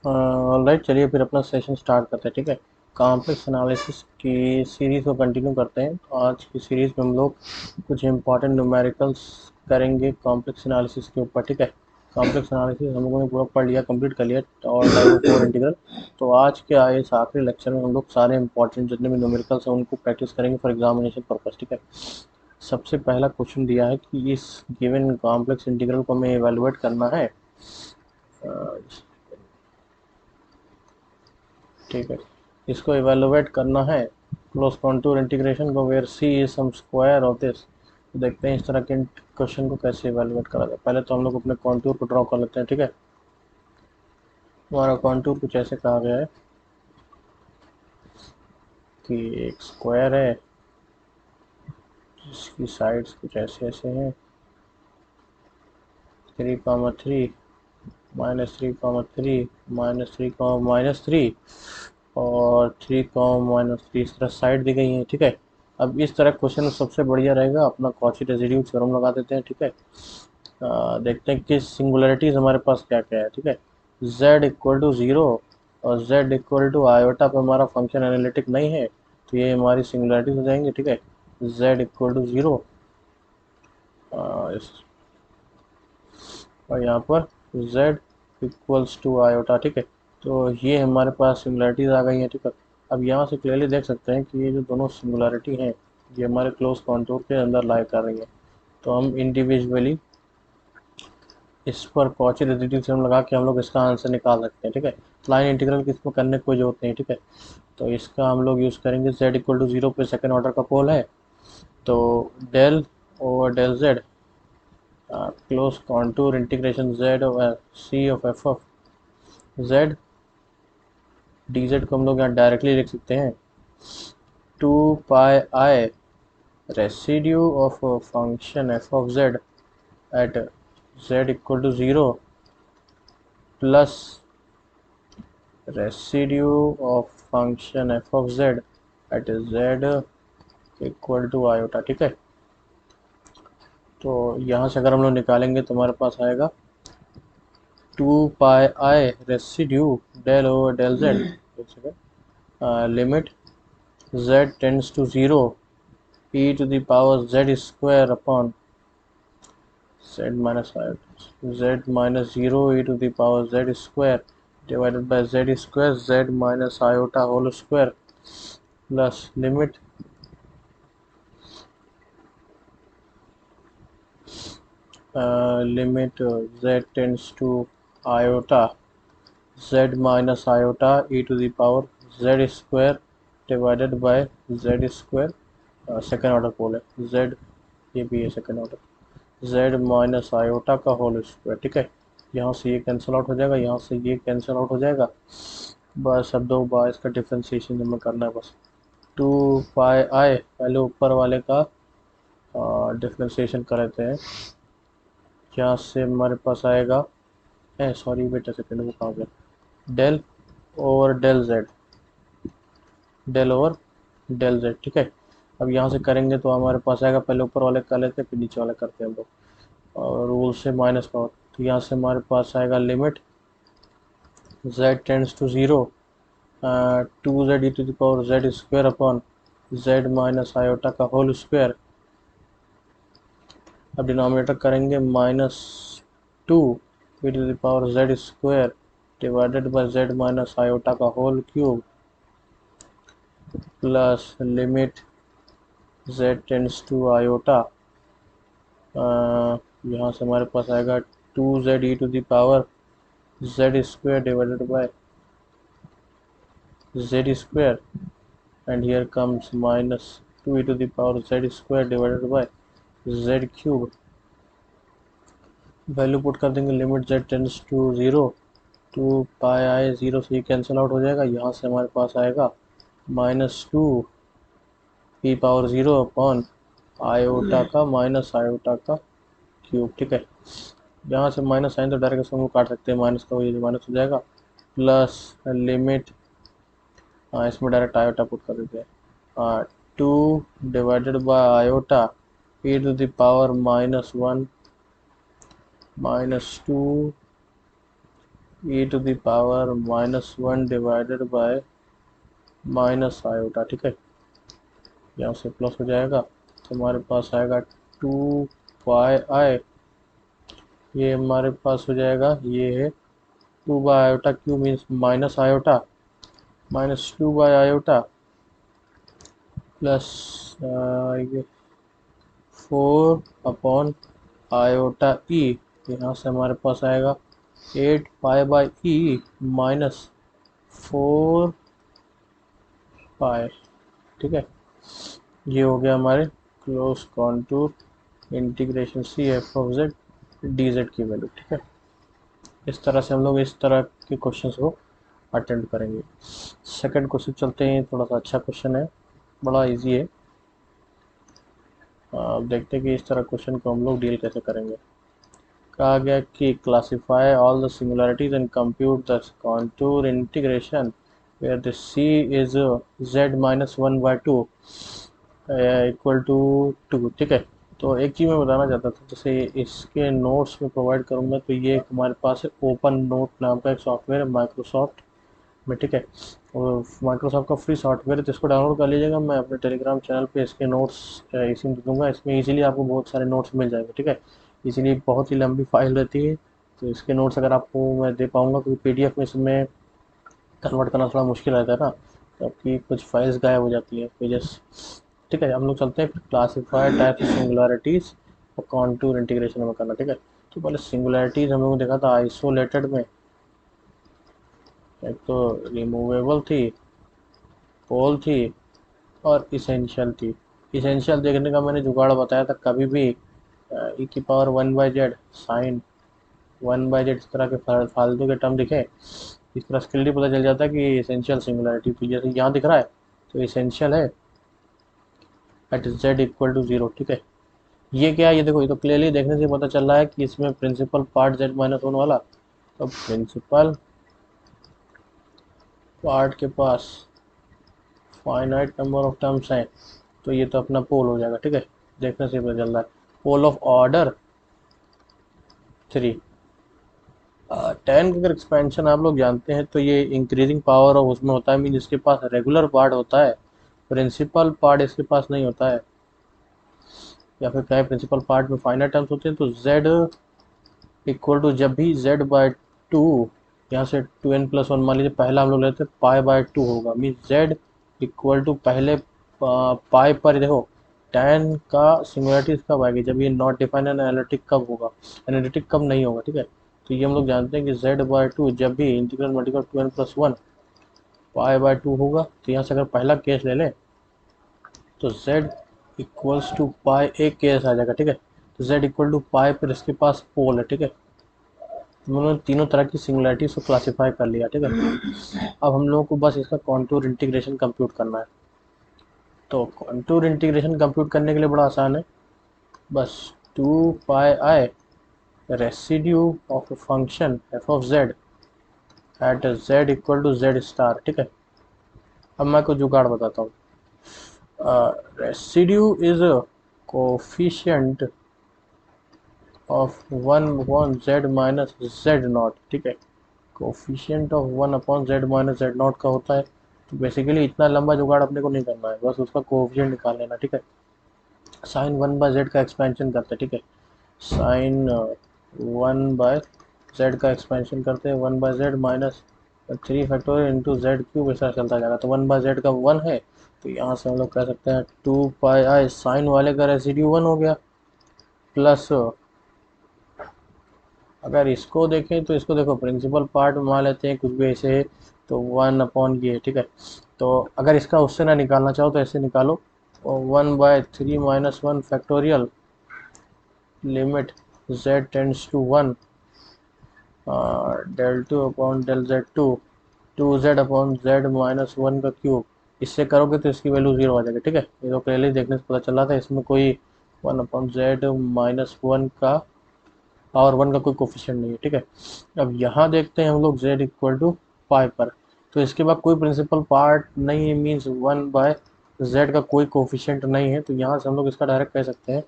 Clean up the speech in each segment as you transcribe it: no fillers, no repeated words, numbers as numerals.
Alright, चलिए फिर अपना सेशन स्टार्ट करते हैं। ठीक है, कॉम्प्लेक्स एनालिसिस की सीरीज़ को कंटिन्यू करते हैं। तो आज की सीरीज़ में हम लोग कुछ इंपॉर्टेंट न्यूमेरिकल्स करेंगे कॉम्प्लेक्स एनालिसिस के ऊपर। ठीक है, कॉम्प्लेक्स एनालिसिस हम लोगों ने पूरा पढ़ लिया, कंप्लीट कर लिया, और टाइप ऑफ फोर इंटीग्रल। तो आज के इस आखिरी लेक्चर में हम लोग सारे इंपॉर्टेंट जितने भी न्यूमेरिकल्स हैं उनको प्रैक्टिस करेंगे फॉर एग्जामिनेशन पर्पस। ठीक है, सबसे पहला क्वेश्चन दिया है कि इस गिवन कॉम्प्लेक्स इंटीग्रल को हमें एवेलुएट करना है। ठीक है, इसको इवेलुएट करना है क्लोज कॉन्टूर इंटीग्रेशन को, where c is sum square of this. देखते हैं इस तरह के क्वेश्चन को कैसे इवेलुएट करा जाए। पहले तो हम लोग अपने कॉन्टूर को ड्रॉ कर लेते हैं। ठीक है, हमारा कॉन्टूर कुछ ऐसे कहा गया है कि एक स्क्वायर है जिसकी साइड्स कुछ ऐसे ऐसे हैं, 3,3, -3,3, -3, और 3, इस तरह साइड दी गई है। ठीक है, अब इस तरह क्वेश्चन में सबसे बढ़िया रहेगा अपना कॉची रेसिड्यू थ्योरम लगा देते हैं। ठीक है, देखते हैं कि सिंगुलरिटीज हमारे पास क्या क्या है। ठीक है, z इक्वल टू 0 और z इक्वल टू आयोटा पे हमारा फंक्शन एनालिटिक नहीं है, तो ये हमारी सिंगुलरिटीज हो जाएंगे। ठीक है, z इक्वल टू 0 और यहाँ पर z इक्वल्स टू आयोटा। ठीक है, तो ये हमारे पास सिंगुलरिटीज आ गई हैं। ठीक है, अब यहाँ से क्लियरली देख सकते हैं कि ये जो दोनों सिंगुलरिटी हैं ये हमारे क्लोज कॉन्टूर के अंदर लाई कर रही है। तो हम इंडिविजुअली इस पर कॉची रेसिड्यू थ्योरम लगा के हम लोग इसका आंसर निकाल सकते हैं। ठीक है, लाइन इंटीग्रल की इसमें करने की कोई जरूरत नहीं। ठीक है, तो इसका हम लोग यूज़ करेंगे z इक्वल टू 0 पे सेकेंड ऑर्डर का पोल है, तो del over del z close contour integration z over c of f of z dz को हम लोग यहाँ डायरेक्टली लिख सकते हैं 2 pi residue of function f of z at z equal to 0 plus residue of function f of z at z equal to iota. ठीक है, तो यहाँ से अगर हम लोग निकालेंगे तो हमारे पास आएगा 2 pi residue del over del z limit z tends to 0 e to the power z square upon z minus z minus 0 e to the power z square divided by z square z minus iota whole square plus limit z tends to iota z minus iota e to the power z square divided by z square second order pole है z, ये भी है second order z minus iota का whole square. ठीक है, यहाँ से ये कैंसिल आउट हो जाएगा, यहाँ से ये कैंसिल आउट हो जाएगा, बस अब दो बार इसका डिफ्रेंशिएशन हमें करना है बस। 2 pi पहले ऊपर वाले का डिफ्रेंशिएशन कर लेते हैं। यहाँ से हमारे पास आएगा, सॉरी बेटा सेकेंड वो कहाँ गया, del over del z, del over del z. ठीक है, अब यहाँ से करेंगे तो हमारे पास आएगा, पहले ऊपर वाले कर लेते हैं फिर नीचे वाले करते हैं हम लोग, और रूल से माइनस पावर। तो यहाँ से हमारे पास आएगा limit z tends to 0 2z e to the power z square upon z minus iota का होल स्क्वायर। अब डिनोमिनेटर करेंगे -2 e to the power z square divided by z minus iota का whole cube plus limit z tends to iota, यहाँ से हमारे पास आएगा 2z e to the power z square divided by z square, and here comes -2 e to the power z square divided by z cube। Value put कर देंगे, limit z tends to 0 2 pi 0 से ये cancel out हो जाएगा, यहाँ से हमारे पास आएगा -2 p पावर 0 अपॉन आयोटा का माइनस आयोटा का क्यूब। ठीक है, यहाँ से माइनस साइन तो डायरेक्ट इसको हम काट सकते हैं, माइनस का ये माइनस हो जाएगा प्लस लिमिट, इसमें डायरेक्ट आयोटा पुट कर देते हैं, 2 divided by iota e to the power -1 -2 e to the power -1 divided by minus iota, ठीक है। यहाँ से प्लस हो जाएगा तो हमारे पास आएगा 2 पाई, ये हमारे पास हो जाएगा, ये है 2/आयोटा क्यू मीन्स माइनस आयोटा, -2/आयोटा प्लस ये 4/आयोटा ई, यहाँ से हमारे पास आएगा 8 पाई/ई -4 पाई, ठीक है। ये हो गया हमारे close contour integration c f of z d z की वैल्यू, ठीक है। इस तरह से हम लोग इस तरह के क्वेश्चंस को अटेंड करेंगे। सेकंड क्वेश्चन चलते हैं, थोड़ा सा अच्छा क्वेश्चन है, बड़ा इजी है। अब देखते हैं कि इस तरह क्वेश्चन को हम लोग डील कैसे करेंगे। कहा गया कि classify all the singularities and compute the contour integration where the c is z-1/2 equal to 2, ठीक है। तो एक चीज़ मैं बताना चाहता था, जैसे इसके नोट्स में प्रोवाइड करूँगा, तो ये हमारे पास है ओपन नोट नाम का एक सॉफ्टवेयर है माइक्रोसॉफ्ट में, ठीक है। और माइक्रोसॉफ्ट का फ्री सॉफ्टवेयर है, तो इसको डाउनलोड कर लीजिएगा। मैं अपने टेलीग्राम चैनल पे इसके नोट्स इसी में दूंगा, इसमें इजीली आपको बहुत सारे नोट्स मिल जाएंगे, ठीक है। इसीलिए बहुत ही लंबी फाइल रहती है, तो इसके नोट्स अगर आपको मैं दे पाऊँगा, क्योंकि पीडीएफ में इसमें कन्वर्ट करना थोड़ा मुश्किल रहता है ना, क्योंकि कुछ फाइल्स गायब हो जाती है पेजेस, ठीक है। हम लोग चलते हैं फिर क्लासिफाई टाइप सिंगुलरिटीज़ और कॉन्टूर इंटीग्रेशन में करना, ठीक है। तो पहले सिंगुलरिटीज़ हम लोगों ने देखा था आइसोलेटेड में, एक तो रिमूवेबल थी, पोल थी और इसेंशियल थी। इसेंशियल देखने का मैंने जुगाड़ बताया था, कभी भी ई की पावर 1/z साइन 1/z इस तरह के फालतू के टर्म दिखे, इस तरह क्लियरली पता चल जाता है कि इसेंशियल सिंगुलरिटी। तो जैसे यहाँ दिख रहा है तो इसेंशियल है एट z इक्वल टू 0, ठीक है। ये क्या है, ये देखो, ये तो क्लियरली देखने से पता चल रहा है कि इसमें प्रिंसिपल पार्ट z-1 वाला, तो प्रिंसिपल पार्ट के पास फाइनाइट नंबर ऑफ टर्म्स हैं, तो ये तो अपना पोल हो जाएगा, ठीक है। देखने से पता चल रहा है पोल ऑफ ऑर्डर 3। 10 का अगर एक्सपेंशन आप लोग जानते हैं तो ये इंक्रीजिंग पावर ऑफ उसमें होता है, मीन इसके पास रेगुलर पार्ट होता है, प्रिंसिपल पार्ट इसके पास नहीं होता है, या फिर क्या है, प्रिंसिपल पार्ट में फाइनाइट टर्म्स होते हैं। तो z इक्वल टू, जब भी z/2, यहाँ से 2n+1 मान लीजिए, पहला हम लोग लेते हैं π/2 होगा, मीन z इक्वल टू पहले पाई पर, देखो 10 का सिंगुलरिटी कब आएगी, जब ये नॉट डिफाइंड एनालिटिक कब होगा, एनालिटिक कब नहीं होगा, ठीक है। तो ये हम लोग जानते हैं कि z/2 जब भी इंटीग्रल मल्टीपल 2n+1 π/2 होगा, तो यहाँ से अगर पहला केस ले लें तो z इक्वल्स टू पाई, एक केस आ जाएगा, ठीक है। तो z इक्वल टू पाई पर इसके पास पोल है, ठीक है। उन्होंने तीनों तरह की सिंगुलरिटीज को क्लासिफाई कर लिया, ठीक है। अब हम लोगों को बस इसका कॉन्टूर इंटीग्रेशन कंप्यूट करना है। तो कॉन्टूर इंटीग्रेशन कंप्यूट करने के लिए बड़ा आसान है, बस 2 pi residue of function f of z at z equal to z star, ठीक है। अब मैं कुछ जुगाड़ बताता हूँ। Residue is coefficient of 1/z minus z0, ठीक है। Coefficient of 1/z minus z0 का होता है। तो बेसिकली इतना लंबा जुगाड़ अपने को नहीं करना है, बस उसका कोफिशिएंट निकाल लेना, ठीक है। साइन 1/z का एक्सपेंशन करते हैं, ठीक है। साइन 1/z का एक्सपेंशन करते हैं, 1/z minus 3 factorial into z³ ऐसा चलता जाएगा। तो 1/z का 1 है, तो यहाँ से हम लोग कह सकते हैं 2 पाई साइन वाले का रेसिड्यू 1 हो गया, प्लस अगर इसको देखें तो इसको देखो, प्रिंसिपल पार्ट मान लेते हैं कुछ भी ऐसे है, तो 1 ये, ठीक है। तो अगर इसका उससे ना निकालना चाहो तो ऐसे निकालो, 1/3 minus 1 factorial limit z tends to 1 del2 upon del z2 2z/z minus 1 का क्यूब, इससे करोगे तो इसकी वैल्यू 0 आ जाएगी, ठीक है। ये तो पहले देखने से पता चला था, इसमें कोई 1/z माइनस 1 का पावर 1 का कोई कोफिशिएंट नहीं है, ठीक है। अब यहाँ देखते हैं हम लोग z इक्वल टू पाई पर, तो इसके बाद कोई प्रिंसिपल पार्ट नहीं है, मीन्स 1/z का कोई कोफिशिएंट नहीं है। तो यहाँ से हम लोग इसका डायरेक्ट कह सकते हैं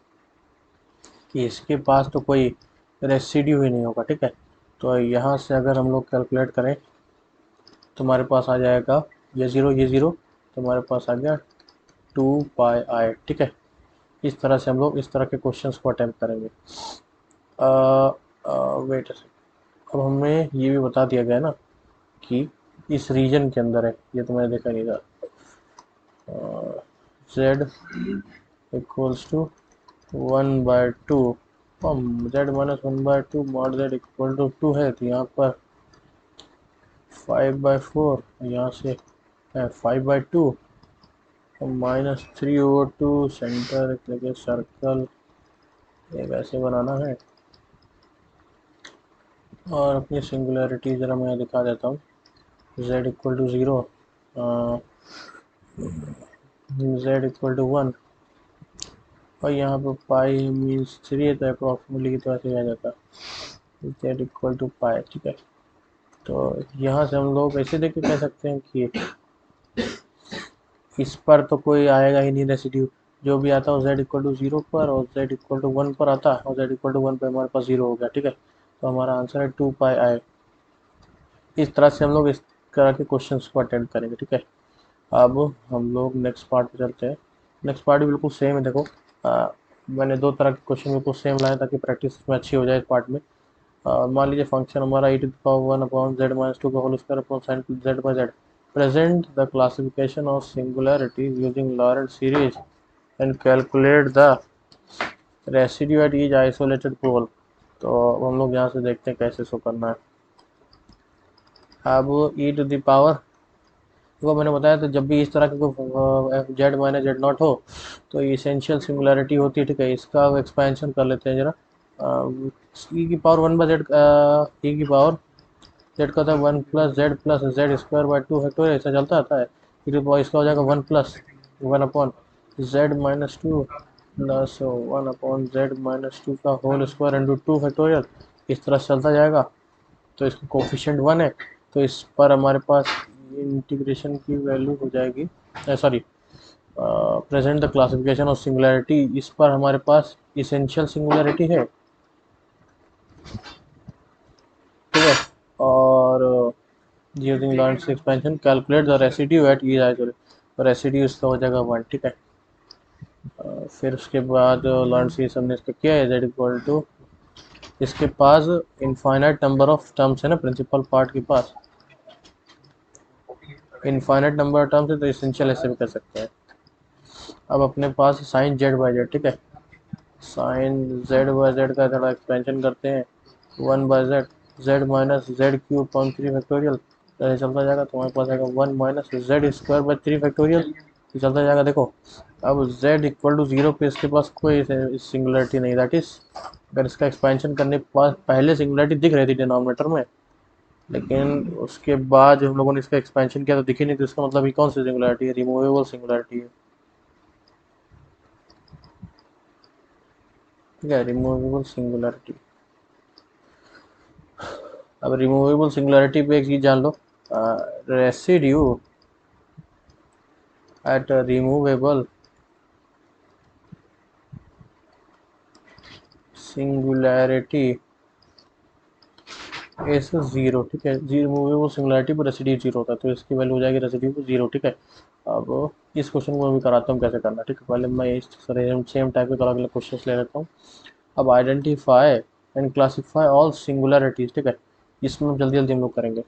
कि इसके पास तो कोई रेसिड्यू ही नहीं होगा, ठीक है। तो यहाँ से अगर हम लोग कैलकुलेट करें तो हमारे पास आ जाएगा ये ज़ीरो, तो हमारे पास आ गया 2πi। ठीक है, इस तरह से हम लोग इस तरह के क्वेश्चंस को अटेम्प्ट करेंगे। वेट, अब हमें ये भी बता दिया गया ना कि इस रीजन के अंदर है, ये तो मैंने देखा नहीं था। z equals to 1/2, z minus 1/2 mod z equal to 2 है, तो यहाँ पर 5/4, यहाँ से 5/2 -3/2 सेंटर लेके सर्कल एक ऐसे बनाना है। और अपनी सिंगुलरिटी ज़रा मैं दिखा देता हूँ। z equal to 0, z equal to 1, और यहाँ पर पाई मीन्स 3 है, तो अप्रॉक्सीमेटली तो ऐसे आ जाता है z इक्वल टू पाई। ठीक है, तो यहाँ से हम लोग ऐसे देख के कह सकते हैं कि इस पर तो कोई आएगा ही नहीं रेसिड्यू, जो भी आता है z इक्वल टू 0 पर और z इक्वल टू 1 पर आता है, और z इक्वल टू 1 पर हमारे पास 0 हो गया। ठीक है, तो हमारा आंसर है 2πi। इस तरह से हम लोग इस तरह के क्वेश्चंस को अटेम्प्ट करेंगे। ठीक है, अब हम लोग नेक्स्ट पार्ट पे चलते हैं। नेक्स्ट पार्ट भी बिल्कुल सेम है। देखो मैंने दो तरह के क्वेश्चन बिल्कुल सेम लाए ताकि प्रैक्टिस में अच्छी हो जाए इस पार्ट में। मान लीजिए फंक्शन हमारा e⁻1/z-2 का whole square upon sin z/z। Present the classification of singularities using Laurent series and calculate the residue at each isolated pole. तो अब हम लोग यहाँ से देखते हैं कैसे शो करना है। अब e⁻, वो मैंने बताया तो जब भी इस तरह के जेड माइनस जेड नॉट हो तो इसेंशियल सिंगुलरिटी होती है। ठीक है, इसका एक्सपेंशन कर लेते हैं जरा। ई की पावर 1/z, ई की पावर जेड का था 1 + z + z²/2 फैक्टोरियल, ऐसा चलता आता है। फिर इसका हो जाएगा 1 + 1/z-2 प्लस 1/z-2 का होल स्क्वायर इंटू 2 फैक्टोरियल, इस तरह से चलता जाएगा। तो इसका कोफिशिएंट 1 है, तो इस पर हमारे पास इंटीग्रेशन की वैल्यू हो जाएगी, sorry, present the classification of singularity, इस पर हमारे पास इसेंशियल सिंगुलरिटी है। ठीक है, और using Laurent's expansion calculate the residue at each isolated, तो रेसिड्यू इसका हो जाएगा 1। ठीक है, फिर उसके बाद लॉरेंट्ज़ सीरीज हमने इसका किया है z इक्वल टू, इसके पास इनफाइनाइट नंबर ऑफ टर्म्स है ना, प्रिंसिपल पार्ट के पास इनफाइनाइट नंबर ऑफ टर्म्स है, तो इसेंशियल ऐसे भी कर सकते हैं। अब अपने पास साइन z/z। ठीक है, साइन z/z का थोड़ा एक्सपेंशन करते हैं, 1/z, z minus z³ 3 factorial, चलता जाएगा तो हमारे पास आएगा 1 - z² 3 फैक्टोरियल, चलता जाएगा। देखो अब z इक्वल टू 0 पे इसके पास कोई सिंगुलरिटी नहीं, दैट इज अगर इसका एक्सपेंशन करने के पास पहले सिंगुलरिटी दिख रही थी डिनोमिनेटर में, लेकिन उसके बाद जब हम लोगों ने इसका एक्सपेंशन किया तो दिखी नहीं, तो इसका मतलब ये कौन सी सिंगुलरिटी है? रिमूवेबल सिंगुलरिटी है। ठीक है, रिमूवेबल सिंगुलरिटी। अब रिमूवेबल सिंगुलरिटी पे एक चीज जान लो, residue at removable singularity is 0। ठीक है, रिमूवेबल सिंगुलरिटी पर रेसिड्यू 0 होता है, तो इसकी वैल्यू हो जाएगी रेसिड्यू को 0। ठीक है, अब इस क्वेश्चन को मैं भी कराता हूँ कैसे करना। ठीक है, पहले मैं इस सेम टाइप के अलग अलग क्वेश्चन ले लेता हूँ। अब identify and classify all singularities. ठीक है, इसमें जल्दी जल्दी हम लोग करेंगे।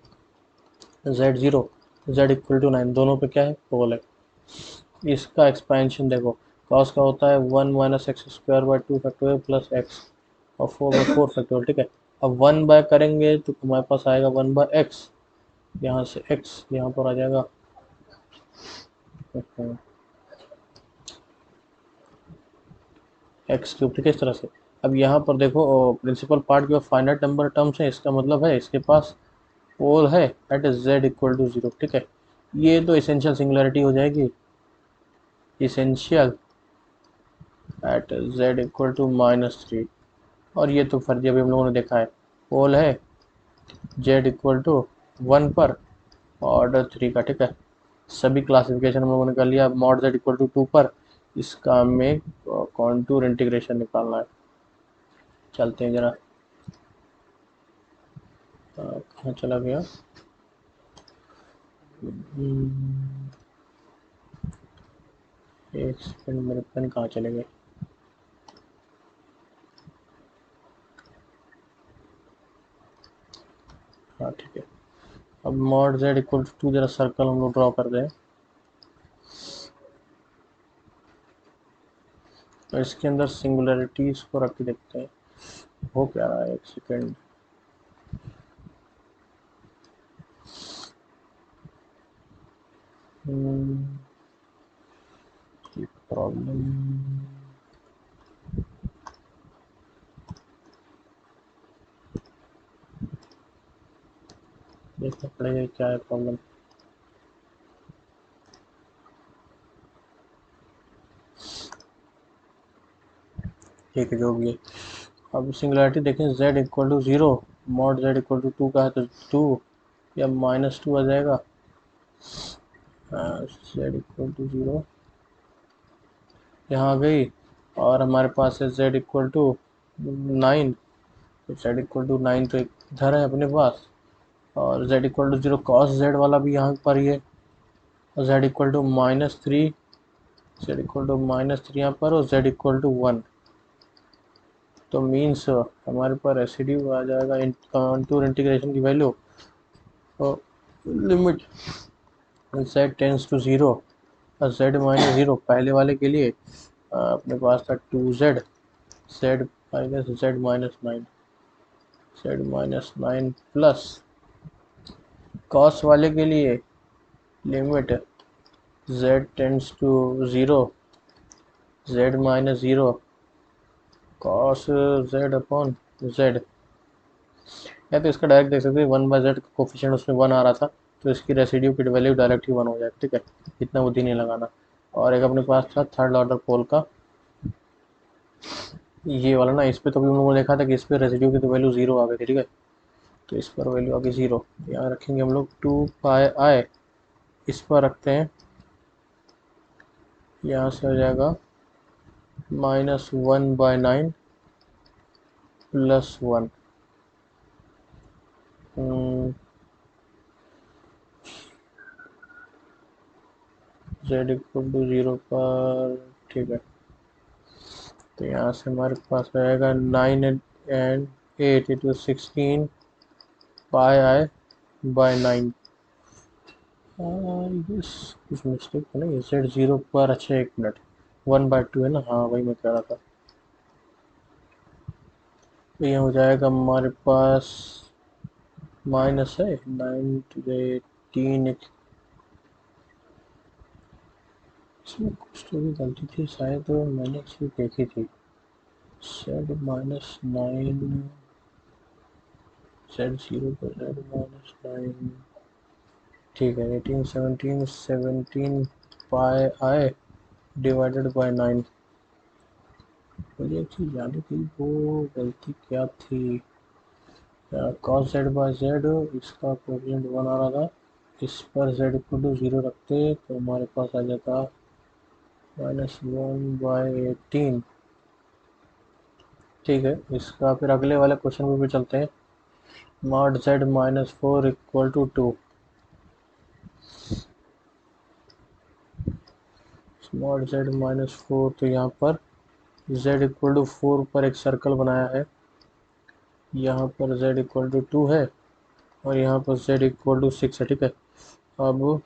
z0, z इक्वल टू 9, दोनों पे क्या है? पोल है। इसका एक्सपेंशन देखो, कॉस का होता है 1 - x² 2 प्लस x और 4/4 फैक्टोरियल। ठीक है, अब 1 बाय करेंगे तो हमारे पास आएगा 1/x, यहाँ से x यहाँ पर आ जाएगा x³। ठीक है, इस तरह से। अब यहाँ पर देखो प्रिंसिपल पार्ट की फाइनाइट नंबर टर्म्स है, इसका मतलब है इसके पास पोल है एट z इक्वल टू 0। ठीक है, ये तो इसेंशियल सिंगुलरिटी हो जाएगी, essential at z equal to -3। और ये तो फर्जी अभी हम लोगों ने देखा है, पोल है z इक्वल टू 1 पर ऑर्डर 3 का। ठीक है, सभी क्लासिफिकेशन हम लोगों ने कर लिया। मॉड z इक्वल टू 2 पर इसका हमें कॉन्टूर इंटीग्रेशन निकालना है। चलते हैं जरा। कहाँ चला गया? एक सेकंड, मेरे पेन कहाँ चले गए? हाँ ठीक है। अब मॉड z इक्वल टू 2 जरा सर्कल हम लोग ड्रॉ कर दें। तो इसके अंदर सिंगुलरिटीज को रख के देखते हैं हो क्या रहा है। एक सेकंड, प्रॉब्लम देखना पड़ेगा क्या है प्रॉब्लम। ठीक है, जो भी है। अब सिंगुलरिटी देखें, z equal to 0, mod z equal to 2 का है तो 2 या -2 आ जाएगा। z इक्वल टू 0 यहाँ आ गई, और हमारे पास है z इक्वल टू 9, तो z इक्वल टू 9 तो इधर है अपने पास, और z equal to 0 cos z वाला भी यहाँ पर ही है, और z equal to -3, z equal to -3 यहाँ पर, और z इक्वल टू 1। तो मीन्स हमारे पास रेसिड्यू आ जाएगा कंटूर इंटीग्रेशन की वैल्यू, तो लिमिट z टेंस टू 0 और z माइनस 0 पहले वाले के लिए अपने पास था 2z, z minus z minus 9, z minus 9 plus cos वाले के लिए limit z tends to 0, z minus 0 cos z upon z। या तो इसका डायरेक्ट देख सकते हैं, 1/z कोफिशिएंट उसमें 1 आ रहा था, तो इसकी रेसिड्यू की वैल्यू डायरेक्ट ही 1 हो जाएगा। ठीक है, इतना बुद्धि नहीं लगाना। और एक अपने पास था थर्ड ऑर्डर पोल का, ये वाला ना, इस पे तो भी हम लोगों ने देखा था कि इस पे रेसिड्यू की तो वैल्यू 0 आ गई थी। ठीक है, तो इस पर वैल्यू आ गई 0, यहाँ रखेंगे हम लोग 2πi, इस पर रखते हैं, यहाँ से हो जाएगा -1/9 प्लस 1। z इक्वल टू 0 पर, ठीक है, तो यहाँ से हमारे पास रहेगा 9 एंड 8, इट वाज 16 πi/9। कुछ मिस्टेक है ना, ये z 0 पर, अच्छा एक मिनट, 1/2 है ना, हाँ वही मैं कह रहा था। तो ये हो जाएगा हमारे पास माइनस है 9 टू 18, इसमें कुछ तो भी गलती थी शायद, तो मैंने इसमें देखी थी, z माइनस 9, z 0 पर z माइनस 9, ठीक है, 18 17 17 πi डिवाइडेड बाय 9। मुझे एक चीज़ याद थी, वो गलती क्या थी, cos z बाय z, इसका कोएफिशिएंट 1 आ रहा था, इस पर z इक्वल टू 0 रखते तो हमारे पास आ जाता -1/18। ठीक है, इसका फिर अगले वाले क्वेश्चन पे भी चलते हैं। Mod z -4 equal to 2, mod z -4, तो यहाँ पर z इक्वल टू 4 पर एक सर्कल बनाया है, यहाँ पर z इक्वल टू 2 है, और यहाँ पर z इक्वल टू 6 है। ठीक है, अब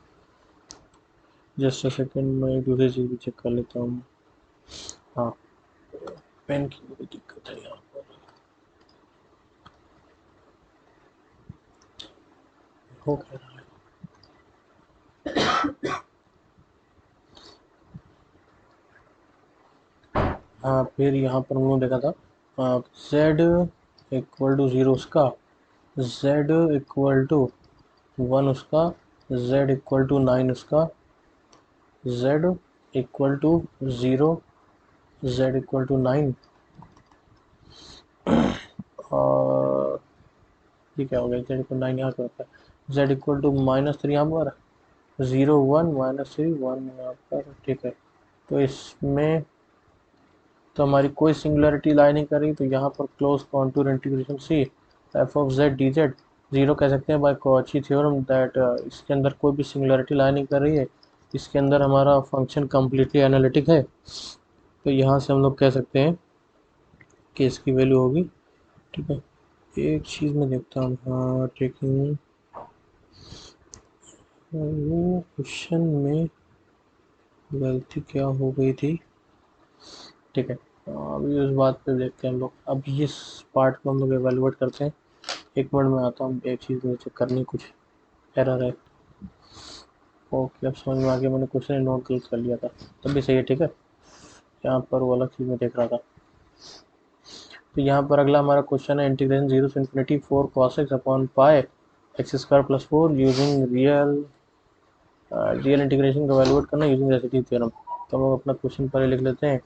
जस्ट अ सेकेंड, मैं एक दूसरी चीज़ भी चेक कर लेता हूँ। हाँ, पेन की भी दिक्कत है यहाँ पर, हो क्या रहा है। हाँ, फिर यहाँ पर हम लोग देखा था z इक्वल टू 0 उसका, z इक्वल टू 1 उसका, z इक्वल टू 9 उसका, z equal to 0, z equal to 9, और ये क्या हो गया, z इक्वल 9 यहाँ पर होता है, z इक्वल टू -3 यहाँ पर, 0 1 -3 1 यहाँ पर। ठीक है, तो इसमें तो हमारी कोई सिंगुलरिटी लाई नहीं कर रही, तो यहाँ पर close contour integration c f of z d z, zero कह सकते हैं बाय कॉची थ्योरम दैट इसके अंदर कोई भी सिंगुलरिटी लाई नहीं कर रही है, इसके अंदर हमारा फंक्शन कम्प्लीटली एनालिटिक है। तो यहाँ से हम लोग कह सकते हैं कि इसकी वैल्यू होगी, ठीक है। एक चीज़ मैं देखता हूँ, हाँ टेकिंग वो क्वेश्चन में गलती क्या हो गई थी, ठीक है। अभी उस बात पे देखते हैं हम लोग। अब इस पार्ट को हम लोग एवेलुएट करते हैं। एक मिनट में आता हूँ, एक चीज़ मुझे चेक करनी, कुछ एरर है। ओके, अब समझ में आ गया, मैंने क्वेश्चन नोट कर लिया था, तब भी सही है, ठीक है। यहाँ पर वो अलग चीज़ में देख रहा था। तो यहाँ पर अगला हमारा क्वेश्चन है इंटीग्रेशन 0 से infinity 4 cos x upon pi x square plus 4 using real integration को एवेलुएट करना यूजिंग रेसिड्यू थ्योरम। तो हम लोग अपना क्वेश्चन पहले लिख लेते हैं।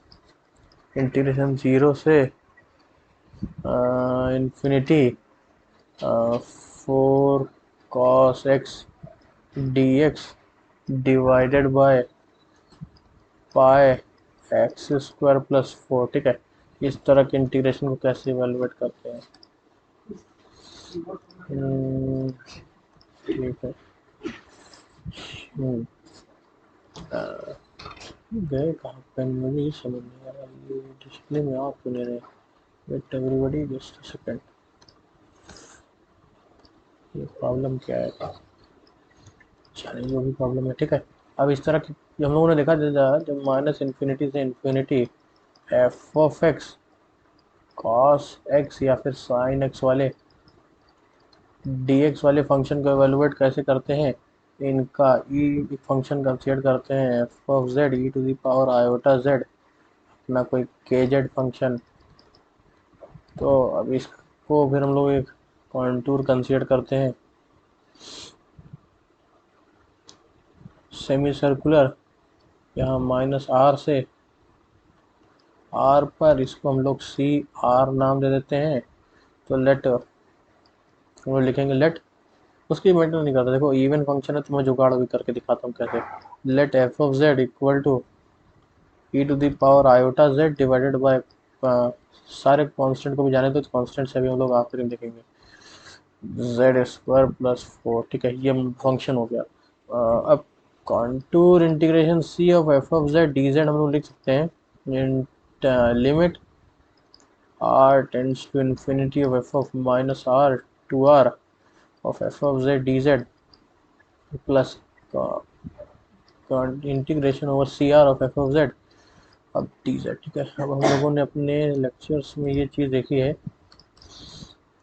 इंटीग्रेशन 0 से infinity 4 cos x dx divided by pi x square plus 4, ठीक है। इस तरह के इंटीग्रेशन को कैसे इवेलुएट करते हैं, ठीक है। गए कहाँ पेन, मुझे ये समझ नहीं आ रहा, ये डिस्प्ले में आप क्यों नहीं रहे। Wait everybody just a second, ये प्रॉब्लम क्या है, चलिए जो भी प्रॉब्लम है, ठीक है। अब इस तरह की हम लोगों ने देखा जब माइनस इन्फिनिटी से infinity f of x cos x या फिर साइन एक्स वाले dx वाले फंक्शन को एवेलुएट कैसे करते हैं, इनका ई फंक्शन कंसीडर करते हैं f of z e to the power iota z, ना कोई के जेड फंक्शन। तो अब इसको फिर हम लोग एक कॉन्टूर कंसीडर करते हैं सेमी सर्कुलर, यहाँ माइनस आर से आर पर, इसको हम लोग सी आर नाम दे देते हैं। तो लेट हम लोग लिखेंगे लेट, उसकी मैटर नहीं करता, देखो इवन फंक्शन है तो मैं जुगाड़ भी करके दिखाता हूँ कैसे। Let f of z equal to e to the power iota z divided by, सारे कांस्टेंट को भी जाने तो कांस्टेंट से भी हम लोग आखिर में देखेंगे, जेड स्क्वायर प्लस 4, ठीक है। ये फंक्शन हो गया। अब contour integration c of f of z d z हम लोग लिख सकते हैं in limit r tends to infinity of f of minus r to r of f of z dz plus integration over c r of f of z अब dz, ठीक है। अब हम लोगों ने अपने लेक्चर्स में ये चीज़ देखी है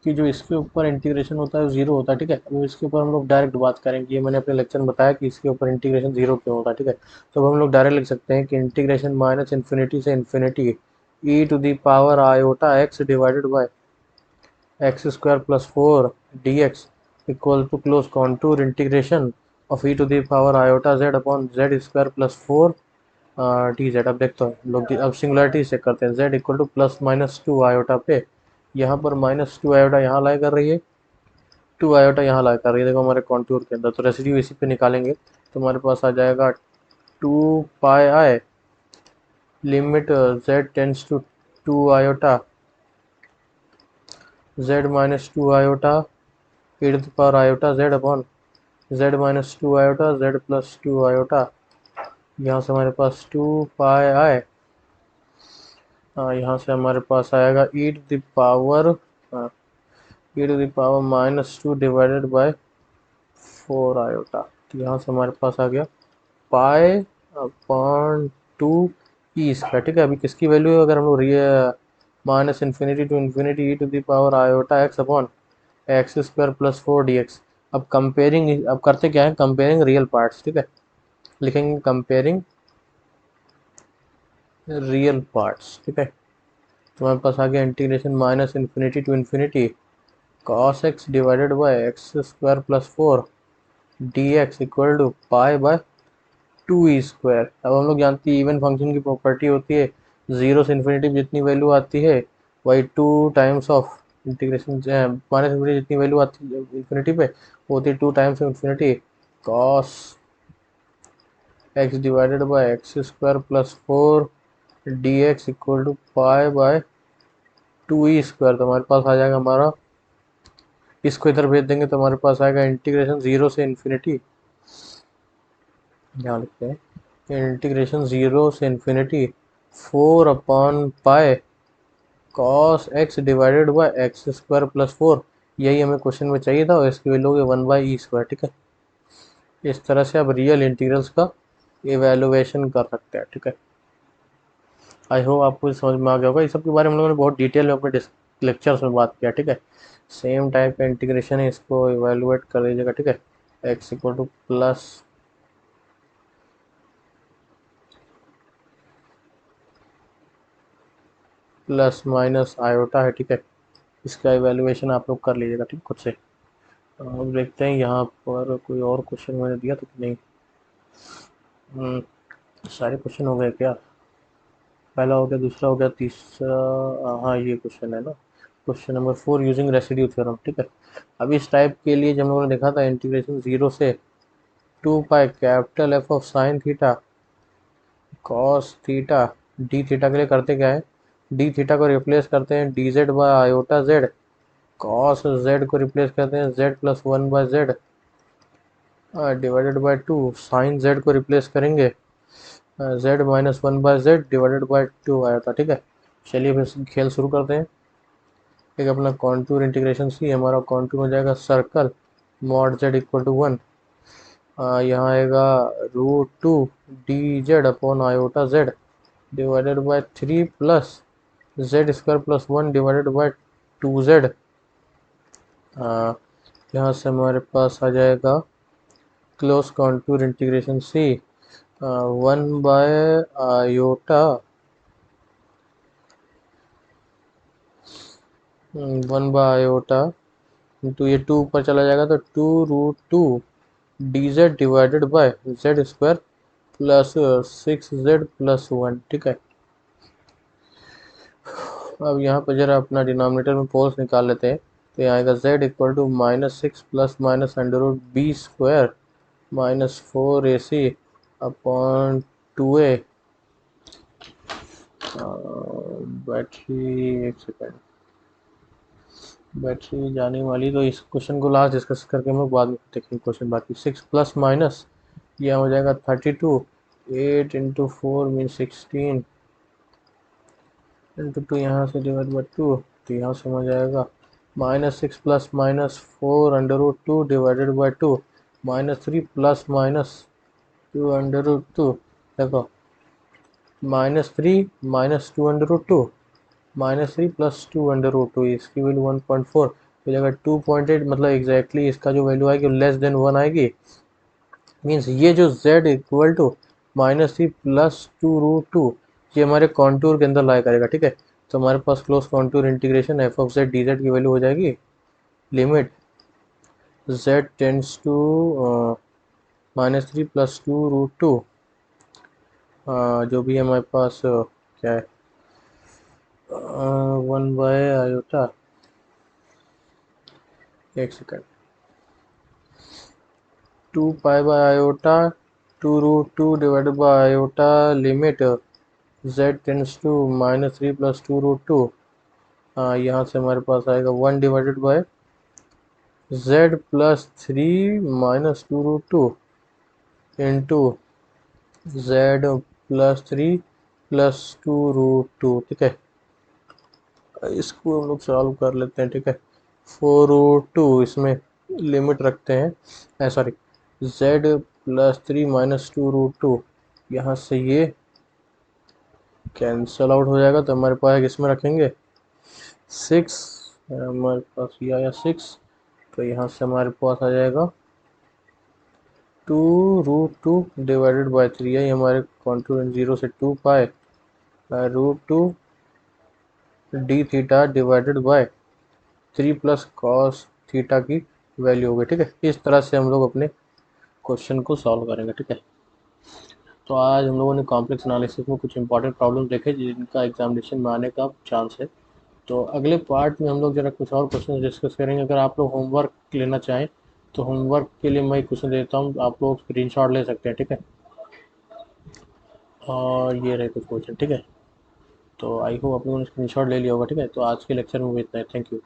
कि जो इसके ऊपर इंटीग्रेशन होता है वो जीरो होता है, ठीक है। अब इसके ऊपर हम लोग डायरेक्ट बात करेंगे, ये मैंने अपने लेक्चर में बताया कि इसके ऊपर इंटीग्रेशन जीरो क्यों होता है, ठीक है। तो अब हम लोग डायरेक्ट लिख सकते हैं कि इंटीग्रेशन माइनस इन्फिनिटी से infinity e to the power iota x divided by x square plus 4 d x equal to close contour integration of e to the power iota z upon z square plus 4 d z. अब देखते हैं लोग, अब singularity check करते हैं, z equal to plus minus 2 iota पे, यहाँ पर माइनस 2 आयोटा यहाँ लाई कर रही है, 2 आयोटा यहाँ लाई कर रही है, देखो हमारे कॉन्टूर के अंदर। तो रेसिड्यू इसी पे निकालेंगे तो हमारे पास आ जाएगा 2 pi i limit z tends to 2 iota z minus 2 iota e to the power iota z upon z minus 2 iota z plus 2 iota, यहाँ से हमारे पास 2 पाई आई, यहाँ से हमारे पास आएगा e to the power e to the power minus 2 divided by 4 iota. तो यहाँ से हमारे पास आ गया पाई अपॉन 2 ई स्क्वायर, ठीक है। अभी किसकी वैल्यू है, अगर हम लोग minus infinity to infinity e to the power iota x upon x square plus 4 d x. अब कंपेयरिंग, अब करते क्या है, कंपेयरिंग रियल पार्ट्स, ठीक है। लिखेंगे कंपेयरिंग रियल पार्ट्स, ठीक है। तो हमारे पास आ गया integration minus infinity to infinity cos x divided by x square plus 4 d x equal to pi by 2 e square. अब हम लोग जानते हैं इवन फंक्शन की प्रॉपर्टी होती है, जीरो से इन्फिनिटी जितनी वैल्यू आती है वही 2 times of integration minus infinity जितनी वैल्यू आती है इन्फिनिटी पे होती है 2 times infinity cos x divided by x square plus 4 d x equal to pi by 2 e square. तो हमारे पास आ जाएगा हमारा इसको इधर भेज देंगे तो हमारे पास आएगा इंटीग्रेशन 0 से इन्फिनिटी, यहाँ लिखते हैं इंटीग्रेशन 0 से इन्फिनिटी 4/पाई cos x divided by x square plus 4। यही हमें क्वेश्चन में चाहिए था और इसकी वैल्यू होगी 1/e²। ठीक है, इस तरह से आप रियल इंटीग्रल्स का इवेलुएशन कर सकते हैं। ठीक है, आई होप आपको समझ में आ गया होगा। इस सब के बारे में हम लोगों ने बहुत डिटेल में अपने लेक्चर्स में बात किया। ठीक है, सेम टाइप का इंटीग्रेशन है, इसको इवेलुएट कर दीजिएगा। ठीक है, x equal to plus minus iota है। ठीक है, इसका इवेलुएशन आप लोग कर लीजिएगा। ठीक, खुद से। अब देखते हैं यहाँ पर कोई और क्वेश्चन मैंने दिया तो नहीं। सारे क्वेश्चन हो गए क्या? पहला हो गया, दूसरा हो गया, तीसरा, हाँ ये क्वेश्चन है ना, question number 4 using residue theorem. ठीक है, अब इस टाइप के लिए जब हम लोगों ने देखा था इंटीग्रेशन 0 से 2 pi capital F of sine theta cos theta D theta के लिए करते क्या है, डी थीटा को रिप्लेस करते हैं d z by iota z, cos z को रिप्लेस करते हैं z plus 1/z divided by 2, sine z को रिप्लेस करेंगे z minus 1/z divided by 2 आया था। ठीक है, चलिए फिर खेल शुरू करते हैं। एक अपना कॉन्टूर इंटीग्रेशन सी, हमारा कॉन्टूर हो जाएगा circle mod z equal to 1, यहाँ आएगा √2 d z upon iota z divided by 3 plus z square plus 1 divided by 2z। यहाँ से हमारे पास आ जाएगा क्लोज कॉन्टूर इंटीग्रेशन सी 1/आयोटा 1/आयोटा इंटू ये 2 ऊपर चला जाएगा तो 2√2 d z divided by z square plus 6z plus 1। ठीक है, अब यहाँ पर जरा अपना डिनोमिनेटर में पोल्स निकाल लेते हैं। तो यहाँ आएगा z equal to -6 plus minus under root b² -4ac upon 2a। Battery, एक सेकेंड, बैटरी जाने वाली, तो इस क्वेश्चन को लास्ट डिस्कस करके हम लोग बाद में देखेंगे क्वेश्चन। बाकी 6 प्लस माइनस यह हो जाएगा 32, 8 इंटू 4 मीन 16 इंटू 2, यहाँ से डिवाइड बाई 2, तो यहाँ से हो जाएगा -6 plus minus 4√2 divided by 2 -3 plus minus 2√2। देखो -3 माइनस 2√2 -3 प्लस 2√2, इसकी वैल्यू 1.4 हो जाएगा 2.8, मतलब एग्जैक्टली इसका जो वैल्यू आएगी लेस देन 1 आएगी। मीन्स ये जो z इक्वल टू -3 प्लस 2√2 ये हमारे कॉन्टूर के अंदर लाई करेगा। ठीक है, तो हमारे पास close contour integration f of z d z की वैल्यू हो जाएगी limit z tends to -3 plus 2√2, जो भी हमारे पास क्या है 1/आयोटा, एक सेकेंड, 2 पाई/आयोटा 2√2 divided by iota limit z tends to -3 plus 2√2, यहाँ से हमारे पास आएगा 1 divided by z plus 3 minus 2√2 into z plus 3 plus 2√2। ठीक है, इसको हम लोग सॉल्व कर लेते हैं। ठीक है, 4√2 इसमें लिमिट रखते हैं, सॉरी z प्लस 3 माइनस 2√2, यहाँ से ये कैंसल आउट हो जाएगा, तो हमारे पास इसमें रखेंगे 6, हमारे पास ये आया 6, तो यहाँ से हमारे पास आ जाएगा 2√2 डिवाइडेड बाई 3, यही हमारे कॉन्टूर 0 से 2 पाई √2 D theta divided by 3 plus cos theta की वैल्यू होगी। ठीक है, इस तरह से हम लोग अपने क्वेश्चन को सॉल्व करेंगे। ठीक है, तो आज हम लोगों ने कॉम्प्लेक्स एनालिसिस में कुछ इंपॉर्टेंट प्रॉब्लम देखे जिनका एग्जामिनेशन में आने का चांस है। तो अगले पार्ट में हम लोग जरा कुछ और क्वेश्चन डिस्कस करेंगे। अगर आप लोग होमवर्क लेना चाहें तो होमवर्क के लिए मैं क्वेश्चन देता हूँ, आप लोग स्क्रीनशॉट ले सकते हैं। ठीक है, और ये रहे कुछ क्वेश्चन। ठीक है, तो आई होप आप लोगों ने स्क्रीनशॉट ले लिया होगा। ठीक है, तो आज के लेक्चर में इतना है। Thank you.